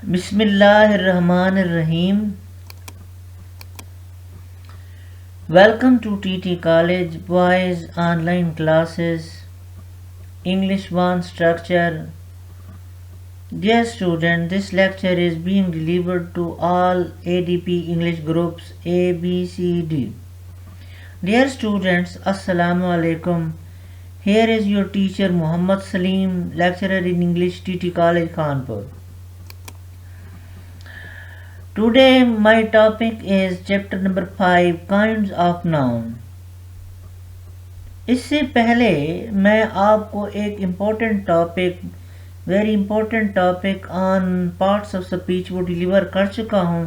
بسم اللہ الرحمن الرحیم. Welcome to TT College Boys Online Classes English 1 Structure. Dear student, this lecture is being delivered to all ADP English groups A, B, C, D. Dear students, Assalamu alaikum. Here is your teacher Muhammad Salim, lecturer in English, TT College Kanpur. Today my topic is chapter number 5, kinds of noun. اس سے پہلے میں آپ کو ایک very important topic on parts of speech وہ deliver کر چکا ہوں،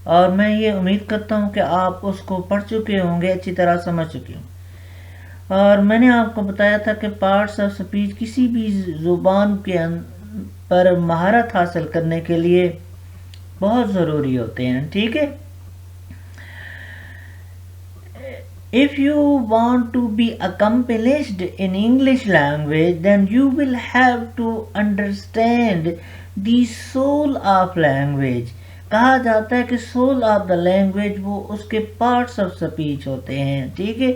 اور میں یہ امید کرتا ہوں کہ آپ اس کو پڑھ چکے ہوں گے، اچھی طرح سمجھ چکے ہوں. اور میں نے آپ کو بتایا تھا کہ پارٹس آف اسپیچ کسی بھی زبان کے پر مہارت حاصل کرنے کے لیے بہت ضروری ہوتے ہیں. ٹھیک ہے. If you want to be accomplished in English language, then you will have to understand the soul of language. کہا جاتا ہے کہ soul of the language وہ اس کے parts of speech ہوتے ہیں. ٹھیک ہے.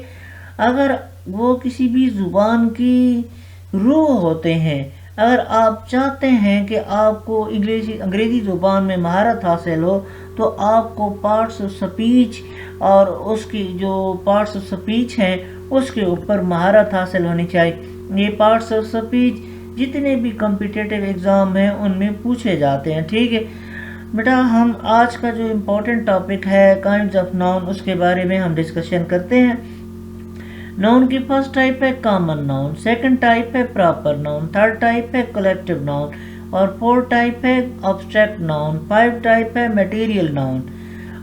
اگر وہ کسی بھی زبان کی روح ہوتے ہیں، اگر آپ چاہتے ہیں کہ آپ کو انگریزی زبان میں مہارت حاصل ہو، تو آپ کو پارٹس آف سپیچ اور اس کی جو پارٹس آف سپیچ ہیں اس کے اوپر مہارت حاصل ہونی چاہیے. یہ پارٹس آف سپیچ جتنے بھی کمپیٹیٹیو ایگزام ہیں ان میں پوچھے جاتے ہیں. ٹھیک ہے بیٹا. ہم آج کا جو امپورٹنٹ ٹاپک ہے کائنڈز آف ناؤن، اس کے بارے میں ہم ڈسکشن کرتے ہیں. ناؤن کی فرسٹ ٹائپ ہے کامن ناؤن، سیکنڈ ٹائپ ہے پراپر ناؤن، تھرڈ ٹائپ ہے کلیکٹیو ناؤن، اور فورتھ ٹائپ ہے ابسٹریکٹ ناؤن، فائیو ٹائپ ہے میٹیریل ناؤن.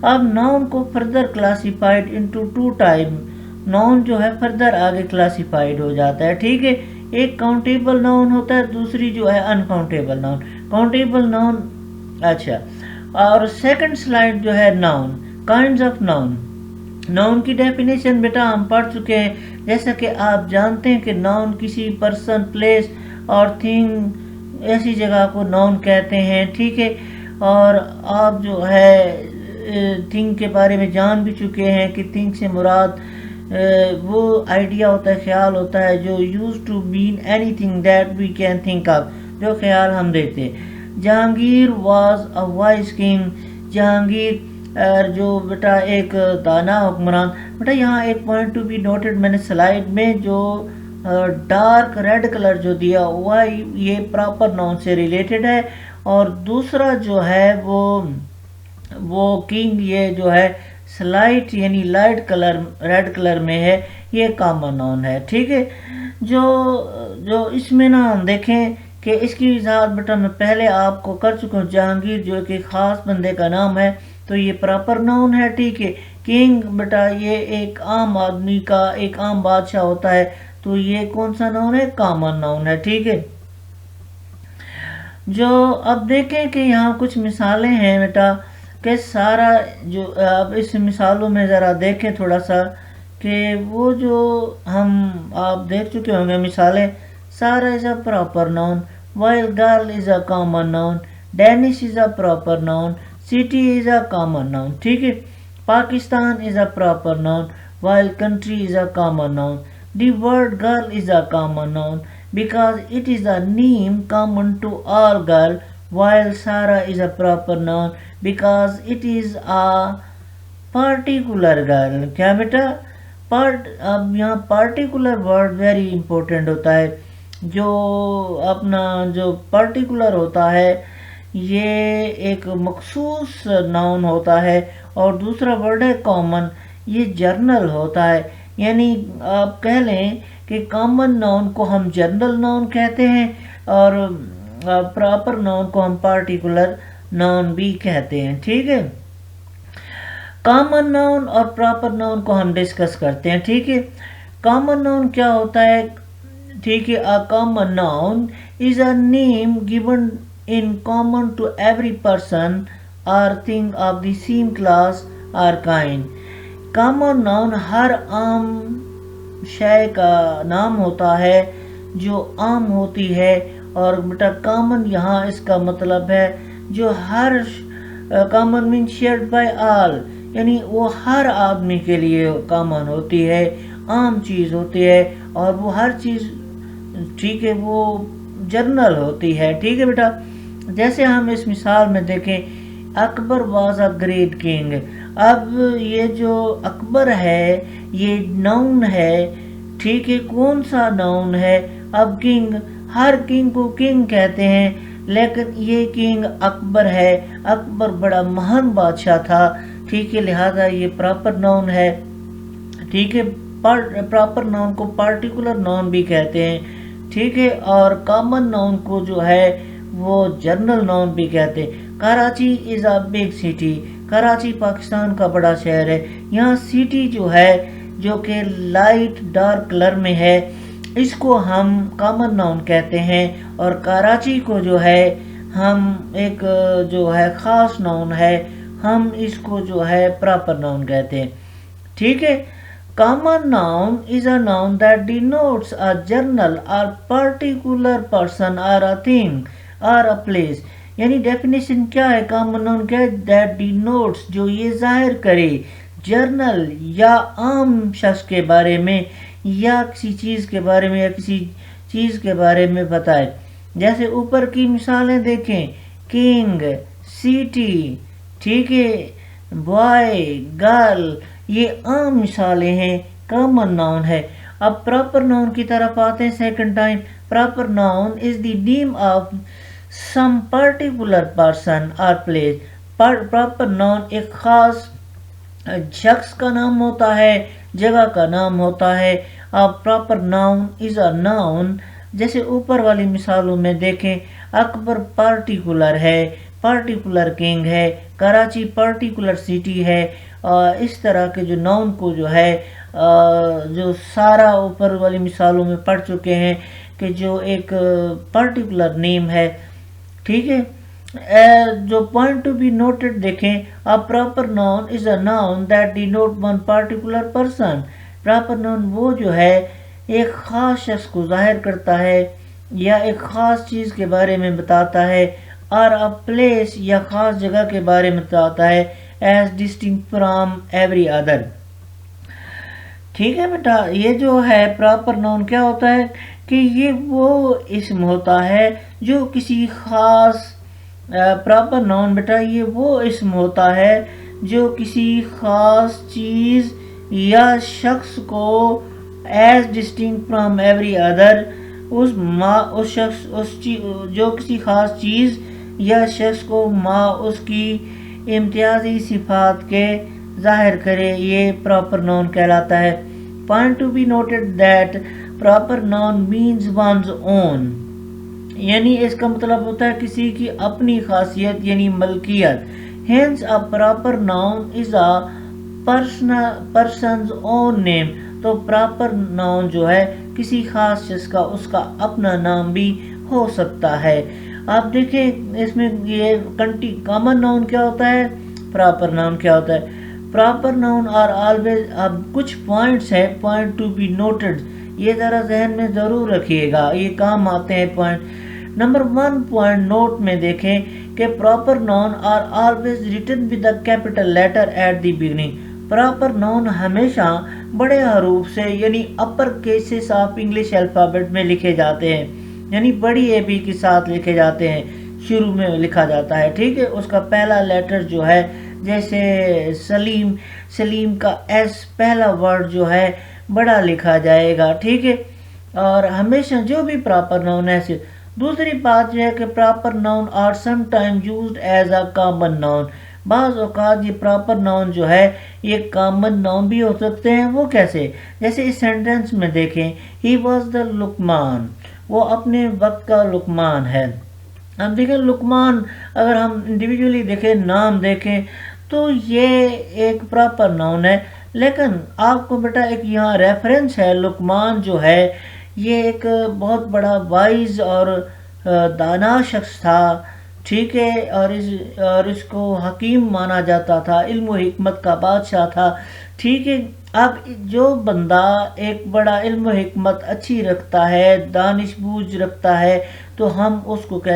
اب ناؤن کو further classified into two type. Noun جو ہے فردر آگے کلاسیفائڈ ہو جاتا ہے. ٹھیک ہے. ایک کاؤنٹیبل ناؤن ہوتا ہے، دوسری جو ہے انکاؤنٹیبل ناؤن. کاؤنٹیبل ناؤن اچھا. اور سیکنڈ سلائڈ جو ہے noun, kinds of noun. Noun کی ڈیفینیشن بیٹا ہم پڑھ چکے ہیں. جیسا کہ آپ جانتے ہیں کہ ناؤن کسی پرسن، پلیس اور تھنگ، ایسی جگہ کو ناؤن کہتے ہیں. ٹھیک ہے. اور آپ جو ہے تھنگ کے بارے میں جان بھی چکے ہیں کہ تھنگ سے مراد وہ آئیڈیا ہوتا ہے، خیال ہوتا ہے، جو use to mean anything that we can think of, جو خیال ہم دیتے ہیں. Jahangir was a wise king. Jahangir جو بیٹا ایک دانا حکمران. بیٹا یہاں ایک پوائنٹ ٹو بی نوٹڈ، میں نے سلائیڈ میں جو ڈارک ریڈ کلر جو دیا ہوا یہ پراپر ناؤن سے ریلیٹڈ ہے، اور دوسرا جو ہے وہ کنگ، یہ جو ہے سلائٹ یعنی لائٹ کلر ریڈ کلر میں ہے، یہ کامن ناؤن ہے. ٹھیک ہے. جو اس میں نا ہم دیکھیں کہ اس کی وضاحت بیٹا میں پہلے آپ کو کر چکا ہوں. جہانگیر جو کہ خاص بندے کا نام ہے تو یہ پراپر ناؤن ہے. ٹھیک ہے. کنگ بیٹا یہ ایک عام آدمی کا، ایک عام بادشاہ ہوتا ہے، تو یہ کون سا ناؤن ہے؟ کامن ناؤن ہے. ٹھیک ہے. جو اب دیکھیں کہ یہاں کچھ مثالیں ہیں بیٹا، کہ سارا جو اب اس مثالوں میں ذرا دیکھیں تھوڑا سا کہ وہ جو آپ دیکھ چکے ہوں گے مثالیں. Sara is a proper noun, while girl is a common noun, Danish is a proper noun, city is a common noun. ٹھیک ہے. Pakistan is a proper noun, while country is a common noun. The word girl is a common noun because it is a name common to all girls, while Sarah is a proper noun because it is a particular girl. کیا بیٹا؟ اب یہاں particular word very important ہوتا ہے. جو اپنا جو particular ہوتا ہے یہ ایک مخصوص ناؤن ہوتا ہے، اور دوسرا ورڈ ہے کامن، یہ جرنل ہوتا ہے. یعنی آپ کہہ لیں کہ کامن ناؤن کو ہم جرنل ناؤن کہتے ہیں، اور پراپر ناؤن کو ہم پارٹیکولر ناؤن بھی کہتے ہیں. ٹھیک ہے. کامن ناؤن اور پراپر ناؤن کو ہم ڈسکس کرتے ہیں. ٹھیک ہے. کامن ناؤن کیا ہوتا ہے؟ ٹھیک ہے. A common noun is a name given in common to every person or thing of the same class or kind. Common noun ہر عام شے کا نام ہوتا ہے جو عام ہوتی ہے، اور بیٹا کامن یہاں اس کا مطلب ہے جو ہر common mean shared by all, یعنی وہ ہر آدمی کے لیے کامن ہوتی ہے، عام چیز ہوتی ہے، اور وہ ہر چیز ٹھیک ہے وہ جرنل ہوتی ہے. ٹھیک ہے بیٹا. جیسے ہم اس مثال میں دیکھیں، اکبر واز اے گریٹ کنگ. اب یہ جو اکبر ہے یہ ناؤن ہے. ٹھیک ہے، کون سا ناؤن ہے؟ اب کنگ، ہر کنگ کو کنگ کہتے ہیں، لیکن یہ کنگ اکبر ہے. اکبر بڑا مہان بادشاہ تھا. ٹھیک ہے، لہذا یہ پراپر ناؤن ہے. ٹھیک ہے، پراپر ناؤن کو پارٹیکولر ناؤن بھی کہتے ہیں. ٹھیک ہے، اور کامن ناؤن کو جو ہے وہ جنرل ناؤن بھی کہتے ہیں. Karachi is a big city. Karachi Pakistan کا بڑا شہر ہے. یہاں سٹی جو ہے جو کہ لائٹ ڈارک کلر میں ہے، اس کو ہم کامن ناؤن کہتے ہیں، اور کراچی کو جو ہے ہم ایک جو ہے خاص ناؤن ہے، ہم اس کو جو ہے پراپر ناؤن کہتے ہیں. ٹھیک ہے. Common noun is a noun that denotes a general or particular person or a thing or a place. یعنی ڈیفینیشن کیا ہے؟ کامن ناؤن کیا ہے؟ that denotes، جو یہ ظاہر کرے، جرنل یا عام شخص کے بارے میں، یا کسی چیز کے بارے میں، یا کسی چیز کے بارے میں بتائے. جیسے اوپر کی مثالیں دیکھیں، کنگ، سٹی، ٹھیک ہے، بوائے، گرل، یہ عام مثالیں ہیں، کامن ناؤن ہے. اب پراپر ناؤن کی طرف آتے ہیں second time. Proper noun is the name of some particular person اور پلیس. پراپر ناؤن ایک خاص شخص کا نام ہوتا ہے، جگہ کا نام ہوتا ہے. اب proper noun is a noun, جیسے اوپر والی مثالوں میں دیکھیں، اکبر پارٹیکولر ہے، پارٹیکولر کنگ ہے، کراچی پارٹیکولر سٹی ہے. اس طرح کے جو ناؤن کو جو ہے جو سارا اوپر والی مثالوں میں پڑھ چکے ہیں کہ جو ایک پارٹیکولر نیم ہے. ٹھیک ہے. جو پوائنٹ ٹو بی نوٹڈ دیکھیں، a proper noun is a noun that denote one particular person. Proper noun وہ جو ہے ایک خاص شخص کو ظاہر کرتا ہے یا ایک خاص چیز کے بارے میں بتاتا ہے، اور a place یا خاص جگہ کے بارے میں بتاتا ہے، as distinct from every other. ٹھیک ہے بیٹا. یہ جو ہے پراپر ناؤن کیا ہوتا ہے کہ یہ وہ اسم ہوتا ہے جو کسی خاص پراپر ناؤن بیٹا یہ وہ اسم ہوتا ہے جو کسی خاص چیز یا شخص کو as distinct from every other, اس شخص جو کسی خاص چیز یا شخص کو اس کی امتیازی صفات کے ظاہر کرے، یہ پراپر ناؤن کہلاتا ہے. Point to be noted that proper noun means one's own, یعنی اس کا مطلب ہوتا ہے کسی کی اپنی خاصیت یعنی ملکیت. Hence a proper noun is a person's own name. تو پراپر ناؤن جو ہے کسی خاص شخص کا اس کا اپنا نام بھی ہو سکتا ہے. آپ دیکھیں اس میں یہ کامن ناؤن کیا ہوتا ہے، پراپر ناؤن کیا ہوتا ہے. پراپر ناؤن آر آلویز، اب کچھ پوائنٹس ہیں پوائنٹ ٹو بی نوٹڈ، یہ ذرا ذہن میں ضرور رکھیے گا، یہ کام آتے ہیں پوائنٹ. نمبر 1 پوائنٹ نوٹ میں دیکھیں کہ proper noun are always written with a capital letter at the beginning. Proper noun ہمیشہ بڑے حروف سے یعنی upper cases of English alphabet میں لکھے جاتے ہیں، یعنی بڑی اے بی کے ساتھ لکھے جاتے ہیں، شروع میں لکھا جاتا ہے. ٹھیک ہے. اس کا پہلا لیٹر جو ہے جیسے سلیم کا ایس پہلا ورڈ جو ہے بڑا لکھا جائے گا. ٹھیک ہے. اور ہمیشہ جو بھی پراپر ناؤن ہے. دوسری بات یہ ہے کہ proper noun are some time used as a common noun. بعض اوقات یہ پراپر ناؤن جو ہے یہ کامن ناؤن بھی ہو سکتے ہیں. وہ کیسے؟ جیسے اس سینٹنس میں دیکھیں، ہی واز دا لقمان، وہ اپنے وقت کا لقمان ہے. اب دیکھیں لقمان اگر ہم انڈیویجولی دیکھیں، نام دیکھیں تو یہ ایک پراپر ناؤن ہے، لیکن آپ کو بیٹا ایک یہاں ریفرنس ہے. لقمان جو ہے یہ ایک بہت بڑا وائز اور دانا شخص تھا. ٹھیک ہے. اور اس کو حکیم مانا جاتا تھا، علم و حکمت کا بادشاہ تھا. ٹھیک ہے. اب جو بندہ ایک بڑا علم و حکمت اچھی رکھتا ہے، دانش بوجھ رکھتا ہے، تو ہم اس کو کہتے